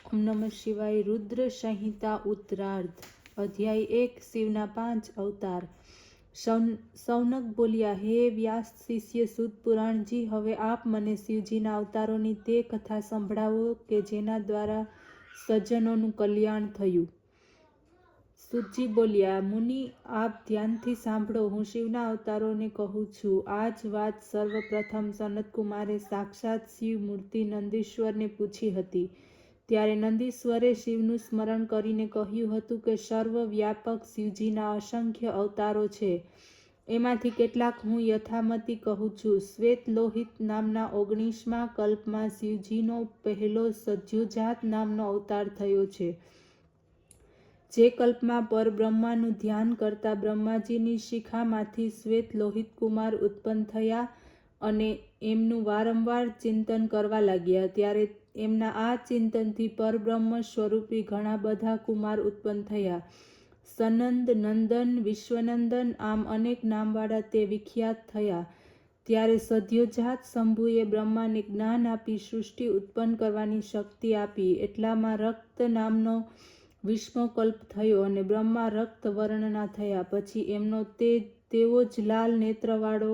ઓમ નમઃ શિવાય. રુદ્ર સંહિતા ઉત્તરાર્ધ. અધ્યાય 1. શિવના 5 અવતાર. સૌનક બોલ્યા, હે વ્યાસ શિષ્ય સૂત પુરાણજી, હવે આપ મને શિવજીના અવતારોની તે કથા સંભળાવો કે જેના દ્વારા સજ્જનોનું કલ્યાણ થયું. સૂતજી બોલ્યા, મુનિ આપ ધ્યાનથી સાંભળો, હું શિવના અવતારોને કહું છું. આ જ વાત સર્વપ્રથમ સનતકુમારે સાક્ષાત શિવ મૂર્તિ નંદીશ્વરને પૂછી હતી. ત્યારે નંદીશ્વરે શિવનું સ્મરણ કરીને કહ્યું હતું કે સર્વવ્યાપક શિવજીના અસંખ્ય અવતારો છે. એમાંથી કેટલાક હું યથામતી કહું છું. શ્વેત લોહિત નામના 19મા કલ્પમાં શિવજીનો પહેલો સદ્યોજાત નામનો અવતાર થયો છે. જે કલ્પમાં પરબ્રહ્માનું ધ્યાન કરતા બ્રહ્માજીની શિખામાંથી શ્વેત લોહિત કુમાર ઉત્પન્ન થયા અને એમનું વારંવાર ચિંતન કરવા લાગ્યા. ત્યારે એમના આ ચિંતનથી પરબ્રહ્મ સ્વરૂપી ઘણા બધા કુમાર ઉત્પન્ન થયા. સનંદ, નંદન, વિશ્વનંદન આમ અનેક નામવાળા તે વિખ્યાત થયા. ત્યારે સદ્યોજાત શંભુએ બ્રહ્માને જ્ઞાન આપી સૃષ્ટિ ઉત્પન્ન કરવાની શક્તિ આપી. એટલામાં રક્ત નામનો 20મો કલ્પ થયો અને બ્રહ્મા રક્ત વર્ણના થયા. પછી એમનો તેવો જ લાલ નેત્રવાળો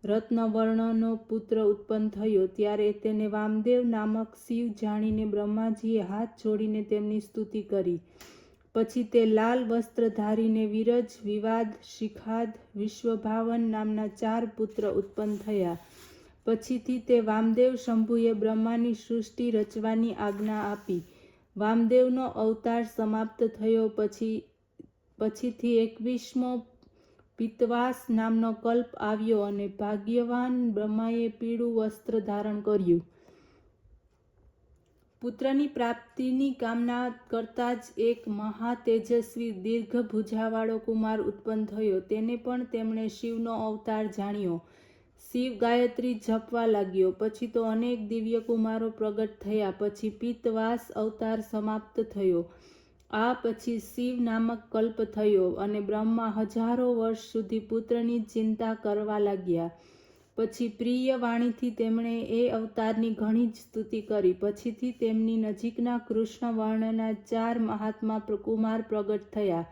રત્નવર્ણનો પુત્ર ઉત્પન્ન થયો. ત્યારે તેને વામદેવ નામક શિવ જાણીને બ્રહ્માજીએ હાથ જોડીને તેમની સ્તુતિ કરી. પછી તે લાલ વસ્ત્ર ધારીને વિરજ, વિવાદ, શિખાદ, વિશ્વભાવન નામના 4 પુત્ર ઉત્પન્ન થયા. પછીથી તે વામદેવ શંભુએ બ્રહ્માની સૃષ્ટિ રચવાની આજ્ઞા આપી. વામદેવનો અવતાર સમાપ્ત થયો. પછીથી 21મો પિતવાસ નામનો કલ્પ આવ્યો અને ભાગ્યવાન બ્રહ્માએ પીળું વસ્ત્ર ધારણ કર્યું. પુત્રની પ્રાપ્તિની કામના કરતા જ એક મહાતેજસ્વી દીર્ઘ ભુજાવાળો કુમાર ઉત્પન્ન થયો. તેને પણ તેમણે શિવનો અવતાર જાણ્યો. શિવ ગાયત્રી જપવા લાગ્યો. પછી તો અનેક દિવ્ય કુમારો પ્રગટ થયા. પછી પિતવાસ અવતાર સમાપ્ત થયો. આ પછી શિવ નામક કલ્પ થયો અને બ્રહ્મા હજારો વર્ષ સુધી પુત્રની ચિંતા કરવા લાગ્યા. પછી પ્રિય વાણીથી તેમણે એ અવતારની ઘણી જ સ્તુતિ કરી. પછીથી તેમની નજીકના કૃષ્ણ વર્ણના 4 મહાત્મા કુમાર પ્રગટ થયા,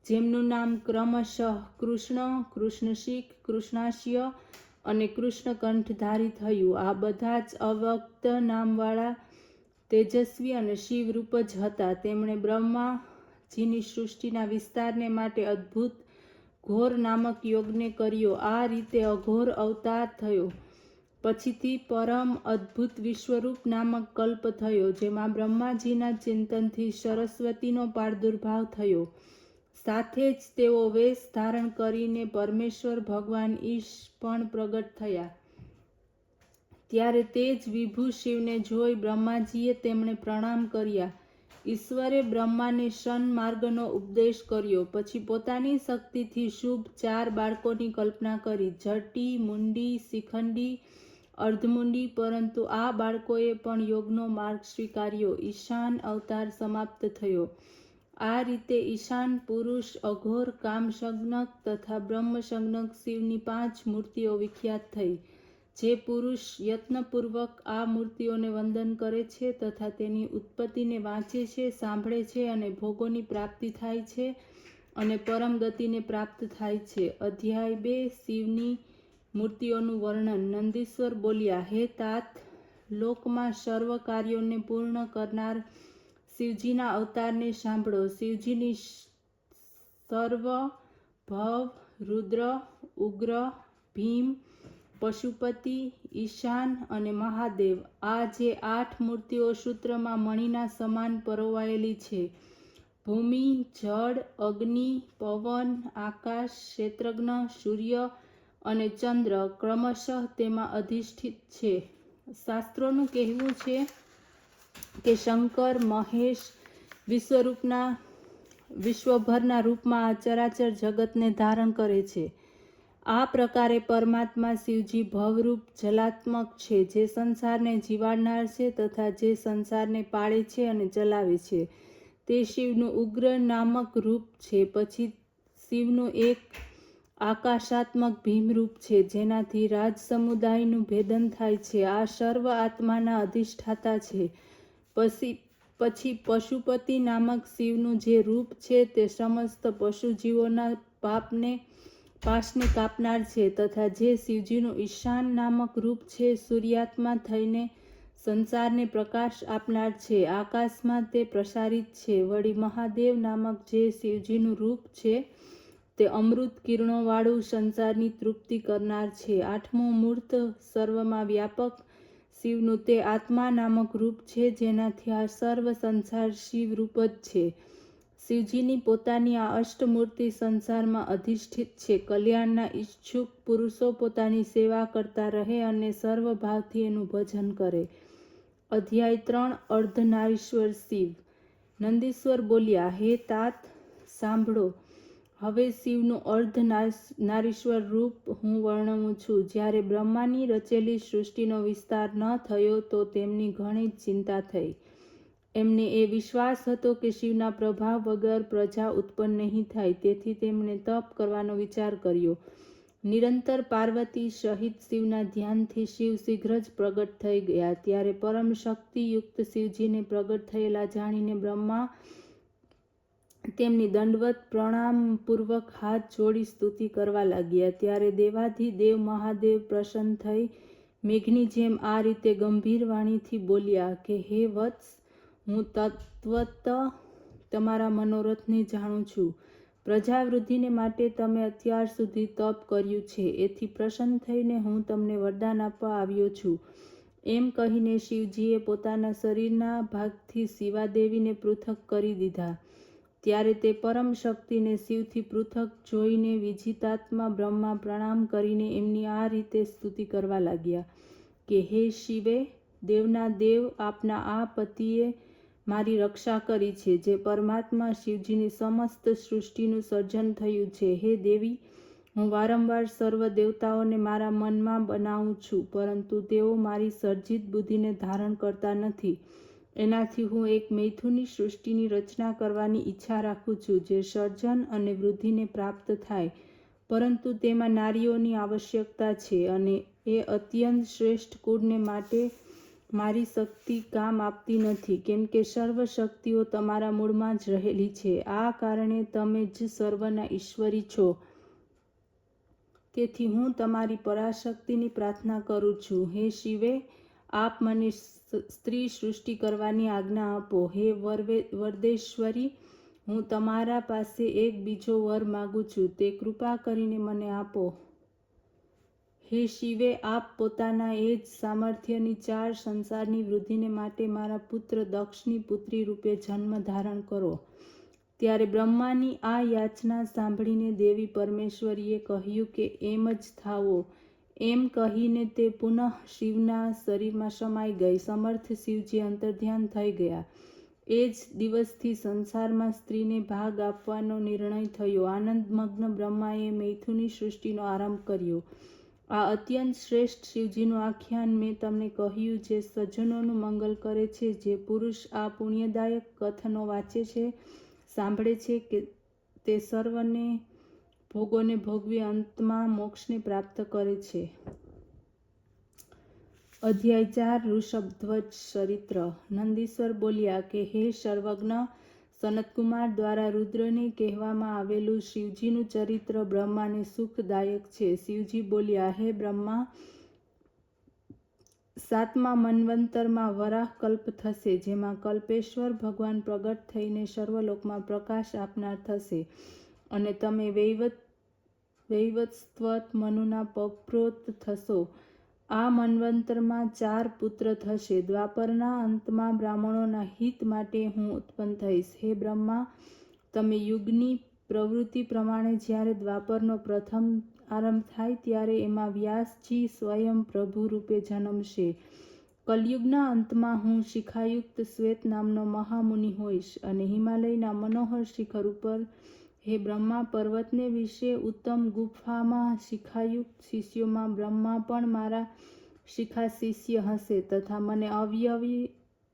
જેમનું નામ ક્રમશઃ કૃષ્ણ, કૃષ્ણશિખ, કૃષ્ણાસ્ય અને કૃષ્ણકંઠધારી થયું. આ બધા જ અવ્યક્ત નામવાળા તેજસ્વી અને શિવરૂપ જ હતા. તેમણે બ્રહ્માજીની સૃષ્ટિના વિસ્તારને માટે અદ્ભુત ઘોર નામક યજ્ઞ કર્યો. આ રીતે અઘોર અવતાર થયો. પછીથી પરમ અદ્ભુત વિશ્વરૂપ નામક કલ્પ થયો, જેમાં બ્રહ્માજીના ચિંતનથી સરસ્વતીનો પ્રાદુર્ભાવ થયો. સાથે જ તેઓ વેશ ધારણ કરીને પરમેશ્વર ભગવાન ઈશ પણ પ્રગટ થયા. ત્યારે તે જ વિભુ શિવને જોઈ બ્રહ્માજીએ તેમને પ્રણામ કર્યા. ઈશ્વરે બ્રહ્માને સન્માર્ગનો ઉપદેશ કર્યો. પછી પોતાની શક્તિથી શુભ 4 બાળકોની કલ્પના કરી, જટી, મુંડી, શિખંડી, અર્ધમુંડી. પરંતુ આ બાળકોએ પણ યોગનો માર્ગ સ્વીકાર્યો. ઈશાન અવતાર સમાપ્ત થયો. આ રીતે ઈશાન પુરુષ, અઘોર, કામસંજ્ઞક તથા બ્રહ્મસંજ્ઞક શિવની 5 મૂર્તિઓ વિખ્યાત થઈ. જે પુરુષ યત્નપૂર્વક આ મૂર્તિઓને વંદન કરે છે તથા તેની ઉત્પત્તિને વાંચે છે, સાંભળે છે અને ભોગોની પ્રાપ્તિ થાય છે અને પરમ ગતિને પ્રાપ્ત થાય છે. અધ્યાય 2. શિવની મૂર્તિઓનું વર્ણન. નંદીશ્વર બોલ્યા, હે તાત, લોકમાં સર્વ કાર્યોને પૂર્ણ કરનાર શિવજીના અવતારને સાંભળો. શિવજીની સર્વ, ભવ, રુદ્ર, ઉગ્ર, ભીમ, પશુપતિ, ઈશાન અને મહાદેવ આ જે 8 મૂર્તિઓ સૂત્રમાં મણિના સમાન પરોવાયેલી છે. ભૂમિ, જળ, અગ્નિ, પવન, આકાશ, ક્ષેત્રજ્ઞ, સૂર્ય અને ચંદ્ર ક્રમશઃ તેમાં અધિષ્ઠિત છે. શાસ્ત્રોનું કહેવું છે કે શંકર, મહેશ વિશ્વભરના રૂપમાં આ ચરાચર જગતને ધારણ કરે છે. આ પ્રકારે પરમાત્મા શિવજી ભવરૂપ જલાત્મક છે, જે સંસારને જીવાડનાર છે તથા જે સંસારને પાળે છે અને ચલાવે છે. તે શિવનું ઉગ્ર નામક રૂપ છે. પછી શિવનું એક આકાશાત્મક ભીમરૂપ છે, જેનાથી રાજ સમુદાયનું ભેદન થાય છે. આ સર્વ આત્માના અધિષ્ઠાતા છે. પછી પછી પશુપતિ નામક શિવનું જે રૂપ છે તે સમસ્ત પશુજીવોના પાશને કાપનાર છે, તથા જે શિવજીનું ઈશાન નામક રૂપ છે સૂર્યાત્મા થઈને સંસારને પ્રકાશ આપનાર છે, આકાશમાં તે પ્રસારિત છે. વળી મહાદેવ નામક જે શિવજીનું રૂપ છે તે અમૃત કિરણોવાળું સંસારની તૃપ્તિ કરનાર છે. આઠમું મૂર્ત સર્વમાં વ્યાપક શિવનું તે આત્મા નામક રૂપ છે જેનાથી આ સર્વ સંસાર શિવ રૂપ જ છે. શિવજીની પોતાની આ અષ્ટમૂર્તિ સંસારમાં અધિષ્ઠિત છે. કલ્યાણના ઈચ્છુક પુરુષો પોતાની સેવા કરતા રહે અને સર્વ ભાવથી એનું ભજન કરે. અધ્યાય 3 અર્ધનારીશ્વર શિવ. નંદીશ્વર બોલ્યા, હે તાત, સાંભળો. હવે શિવનું અર્ધનારીશ્વર રૂપ હું વર્ણવું છું. જ્યારે બ્રહ્માની રચેલી સૃષ્ટિનો વિસ્તાર ન થયો તો તેમની ઘણી ચિંતા થઈ. એમને એ વિશ્વાસ હતો કે શિવના પ્રભાવ વગર પ્રજા ઉત્પન્ન નહીં થાય. તેથી તેમણે તપ કરવાનો વિચાર કર્યો. નિરંતર પાર્વતી સહિત શિવના ધ્યાનથી શિવ શીઘ્ર જ પ્રગટ થઈ ગયા. ત્યારે પરમ શક્તિયુક્ત શિવજીને પ્રગટ થયેલા જાણીને બ્રહ્મા તેમની દંડવત પ્રણામપૂર્વક હાથ જોડી સ્તુતિ કરવા લાગ્યા. ત્યારે દેવાધિદેવ મહાદેવ પ્રસન્ન થઈ મેઘની જેમ આ રીતે ગંભીર વાણીથી બોલ્યા કે હે વત્સ, હું તત્વત તમારા મનોરથને જાણું છું. પ્રજાવૃદ્ધિને માટે તમે અત્યાર સુધી તપ કર્યું છે, એથી પ્રસન્ન થઈને હું તમને વરદાન આપવા આવ્યો છું. એમ કહીને શિવજીએ પોતાના શરીરના ભાગથી શિવાદેવીને પૃથક કરી દીધા. ત્યારે તે પરમ શક્તિને શિવથી પૃથક જોઈને વિજિતાત્મા બ્રહ્મા પ્રણામ કરીને એમની આ રીતે સ્તુતિ કરવા લાગ્યા કે હે શિવે, દેવના દેવ, આપના આ પતિએ મારી રક્ષા કરી છે. જે પરમાત્મા શિવજીની સમસ્ત સૃષ્ટિનું સર્જન થયું છે. હે દેવી, હું વારંવાર સર્વ દેવતાઓને મારા મનમાં બનાવું છું, પરંતુ તેઓ મારી સર્જિત બુદ્ધિને ધારણ કરતા નથી. એનાથી હું એક મૈથુની સૃષ્ટિની રચના કરવાની ઈચ્છા રાખું છું, જે સર્જન અને વૃદ્ધિને પ્રાપ્ત થાય, પરંતુ તેમાં નારીઓની આવશ્યકતા છે અને એ અત્યંત શ્રેષ્ઠ કુળને માટે મારી શક્તિ કામ આપતી નથી, કેમ કે સર્વ શક્તિઓ તમારા મૂળમાં જ રહેલી છે. આ કારણે તમે જ સર્વના ઈશ્વરી છો. તેથી હું તમારી પરાશક્તિની પ્રાર્થના કરું છું. હે શિવે, આપ મને સ્ત્રી સૃષ્ટિ કરવાની આજ્ઞા આપો. હે વરદેશ્વરી, હું તમારા પાસે એક બીજો વર માગું છું, તે કૃપા કરીને મને આપો. હે શિવે, આપ પોતાના એ જ સામર્થ્યની ચાર સંસારની વૃદ્ધિને માટે મારા પુત્ર દક્ષની પુત્રી રૂપે જન્મ ધારણ કરો. ત્યારે બ્રહ્માની આ યાચના સાંભળીને દેવી પરમેશ્વરીએ કહ્યું કે એમ જ થાવો. એમ કહીને તે પુનઃ શિવના શરીરમાં સમાઈ ગઈ. સમર્થ શિવજી અંતર્ધ્યાન થઈ ગયા. એ જ દિવસથી સંસારમાં સ્ત્રીને ભાગ આપવાનો નિર્ણય થયો. આનંદમગ્ન બ્રહ્માએ મૈથુની સૃષ્ટિનો આરંભ કર્યો. આ અત્યંત શ્રેષ્ઠ શિવજીનું આખ્યાન મેં તમને કહ્યું, જે સજ્જનોનું મંગલ કરે છે. જે પુરુષ આ પુણ્યદાયક કથનો વાંચે છે, સાંભળે છે કે તે સર્વને ભોગોને ભોગવી અંતમાં મોક્ષને પ્રાપ્ત કરે છે. અધ્યાય 4 ઋષભધ્વજ ચરિત્ર. નંદીશ્વર બોલ્યા કે હે સર્વજ્ઞ, સનતકુમાર દ્વારા રુદ્રને કહેવામાં આવેલું શિવજીનું ચરિત્ર બ્રહ્માને સુખદાયક છે. શિવજી બોલ્યા, હે બ્રહ્મા, 7મા મન્વંતરમાં વરાહ કલ્પ થશે, જેમાં કલ્પેશ્વર ભગવાન પ્રગટ થઈને સર્વલોકમાં પ્રકાશ આપનાર થશે અને તમે વૈવસ્વત મનુના પૌત્રો થશો. આ મન્વંતરમાં 4 પુત્ર થશે. દ્વાપરના અંતમાં બ્રાહ્મણોના હિત માટે હું ઉત્પન્ન થઈશ. હે બ્રહ્મા, તમે યુગની પ્રવૃત્તિ પ્રમાણે જ્યારે દ્વાપરનો પ્રથમ આરંભ થાય ત્યારે એમાં વ્યાસજી સ્વયં પ્રભુ રૂપે જન્મશે. કલયુગના અંતમાં હું શિખાયુક્ત શ્વેત નામનો મહામુનિ હોઈશ અને હિમાલયના મનોહર શિખર ઉપર હે બ્રહ્મા પર્વતને વિશે ઉત્તમ ગુફામાં શિખાયુક્ત શિષ્યોમાં બ્રહ્મા પણ મારા શિખા શિષ્ય હશે, તથા મને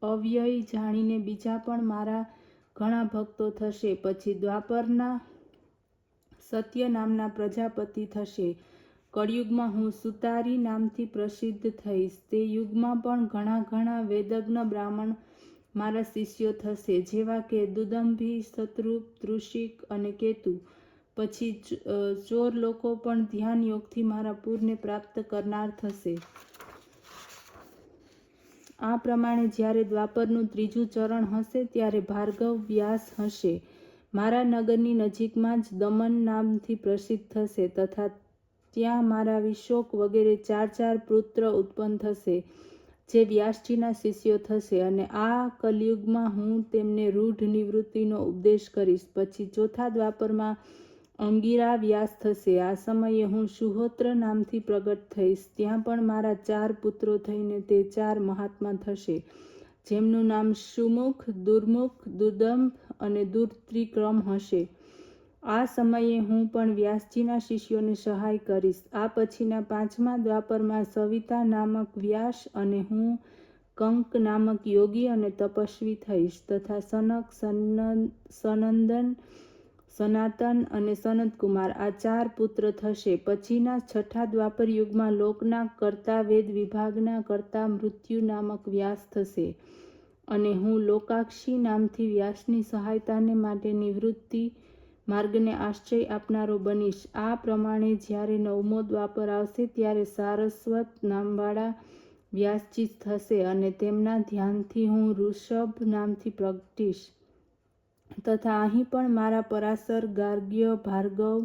અવ્યય જાણીને બીજા પણ મારા ઘણા ભક્તો થશે. પછી દ્વાપરના સત્ય નામના પ્રજાપતિ થશે. કળિયુગમાં હું સુતારી નામથી પ્રસિદ્ધ થઈશ. તે યુગમાં પણ ઘણા વેદજ્ઞ બ્રાહ્મણ મારા શિષ્યો થશે, જેવા કે દુદંભી, શત્રુપ, તૃષિક અને કેતુ. પછી ચોર લોકો પણ ધ્યાન યોગથી મારા પૂરને પ્રાપ્ત કરનાર થશે. આ પ્રમાણે જ્યારે દ્વાપરનું ત્રીજું ચરણ હશે ત્યારે ભાર્ગવ વ્યાસ હશે. મારા નગરની નજીકમાં જ દમન નામથી પ્રસિદ્ધ થશે તથા ત્યાં મારા વિશોક વગેરે 4 પુત્ર ઉત્પન્ન થશે, જે વ્યાસજીના શિષ્યો થશે. અને આ કલિયુગમાં હું તેમને રૂઢ નિવૃત્તિનો ઉપદેશ કરીશ. પછી ચોથા દ્વાપરમાં અંગિરા વ્યાસ થશે. આ સમયે હું શુહોત્ર નામથી પ્રગટ થઈશ. ત્યાં પણ મારા 4 પુત્રો થઈને તે 4 મહાત્મા થશે, જેમનું નામ સુમુખ, દુર્મુખ, દુર્દંભ અને દુર્ત્રિક્રમ હશે. આ સમયે હું પણ વ્યાસજીના શિષ્યોને સહાય કરીશ. આ પછીના 5મા દ્વાપરમાં સવિતા નામક વ્યાસ અને હું કંક નામક યોગી અને તપસ્વી થઈશ તથા સનક, સનંદન, સનાતન અને સનતકુમાર આ 4 પુત્ર થશે. પછીના 6ઠા દ્વાપર યુગમાં લોકના કર્તા, વેદ વિભાગના કર્તા મૃત્યુ નામક વ્યાસ થશે અને હું લોકાક્ષી નામથી વ્યાસની સહાયતાને માટે નિવૃત્તિ માર્ગને આશ્રય આપનારો બનીશ. આ પ્રમાણે જ્યારે 9મો દ્વાપર આવશે ત્યારે સારસ્વત નામવાળા વ્યાસજી થશે અને તેમના ધ્યાનથી હું ઋષભ નામથી પ્રગટીશ તથા અહીં પણ મારા પરાશર, ગાર્ગ્ય, ભાર્ગવ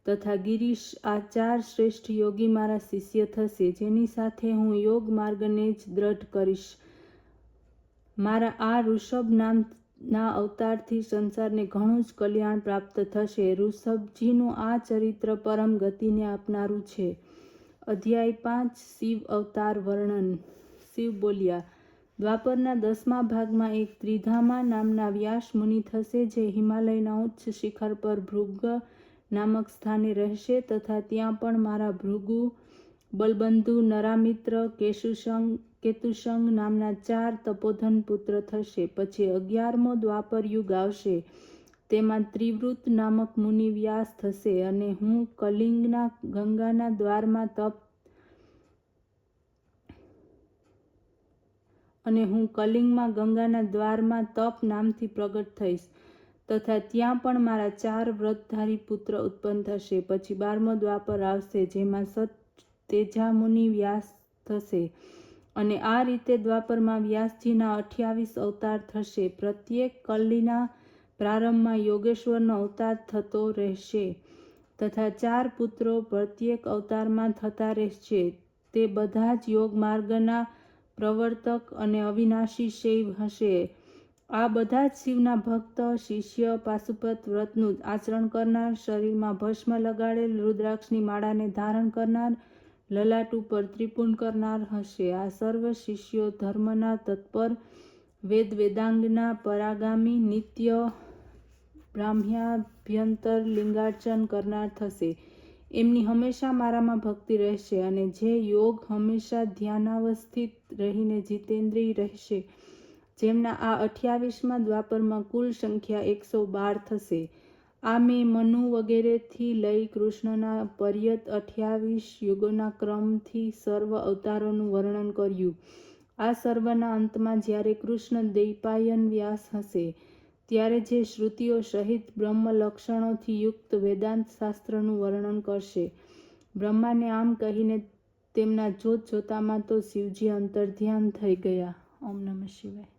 તથા ગિરીશ આ 4 શ્રેષ્ઠ યોગી મારા શિષ્ય થશે, જેની સાથે હું યોગ માર્ગને જ દ્રઢ કરીશ. મારા આ ઋષભ નામના અવતારથી સંસારને ઘણું જ કલ્યાણ પ્રાપ્ત થશે. ઋષભજીનું આ ચરિત્ર પરમ ગતિને આપનારું છે. અધ્યાય 5 શિવ અવતાર વર્ણન. શિવ બોલ્યા, દ્વાપરના 10મા ભાગમાં એક ત્રિધામા નામના વ્યાસ મુનિ થશે, જે હિમાલયના ઉચ્ચ શિખર પર ભૃગ નામક સ્થાને રહેશે તથા ત્યાં પણ મારા ભૃગુ, બલબંધુ, નરામિત્ર, કેતુસંગ નામના 4 તપોધન પુત્ર થશે. પછી 11મો દ્વાપર યુગ આવશે. તેમાં ત્રિવૃત નામક મુનિ વ્યાસ થશે અને હું કલિંગના ગંગાના દ્વારમાં તપ નામથી પ્રગટ થઈશ તથા ત્યાં પણ મારા 4 વ્રતધારી પુત્ર ઉત્પન્ન થશે. પછી 12મો દ્વાપર આવશે, જેમાં તેજામુનિ વ્યાસ થશે અને આ રીતે દ્વાપરમાં વ્યાસજીના 28 અવતાર થશે. પ્રત્યેક કલીના પ્રારંભમાં યોગેશ્વરનો અવતાર થતો રહેશે તથા 4 પુત્રો પ્રત્યેક અવતારમાં થતા રહેશે. તે બધા જ યોગ માર્ગના પ્રવર્તક અને અવિનાશી શૈવ હશે. આ બધા જ શિવના ભક્ત, શિષ્ય, પાશુપત વ્રતનું આચરણ કરનાર, શરીરમાં ભસ્મ લગાડેલ, રુદ્રાક્ષની માળાને ધારણ કરનાર, લલાટ ઉપર ત્રિપુંડ કરનાર હશે. આ સર્વ શિષ્યો ધર્મના તત્પર, વેદ વેદાંગના પરાગામી, નિત્ય બ્રાહ્મ્યાભ્યંતર લિંગાર્ચન કરનાર થશે. એમની હંમેશા મારામાં ભક્તિ રહેશે અને જે યોગ હંમેશા ધ્યાનાવસ્થિત રહીને જીતેન્દ્રિય રહેશે, જેમના આ 28મા દ્વાપરમાં કુલ સંખ્યા 112 થશે. આ મેં મનુ વગેરેથી લઈ કૃષ્ણના પર્યત 28 યુગોના ક્રમથી સર્વ અવતારોનું વર્ણન કર્યું. આ સર્વના અંતમાં જ્યારે કૃષ્ણ દૈપાયન વ્યાસ હશે, ત્યારે જે શ્રુતિઓ સહિત બ્રહ્મ લક્ષણોથી યુક્ત વેદાંત શાસ્ત્રનું વર્ણન કરશે. બ્રહ્માને આમ કહીને તેમના જોત જોતામાં તો શિવજી અંતર્ધ્યાન થઈ ગયા. ઓમ નમઃ શિવાય.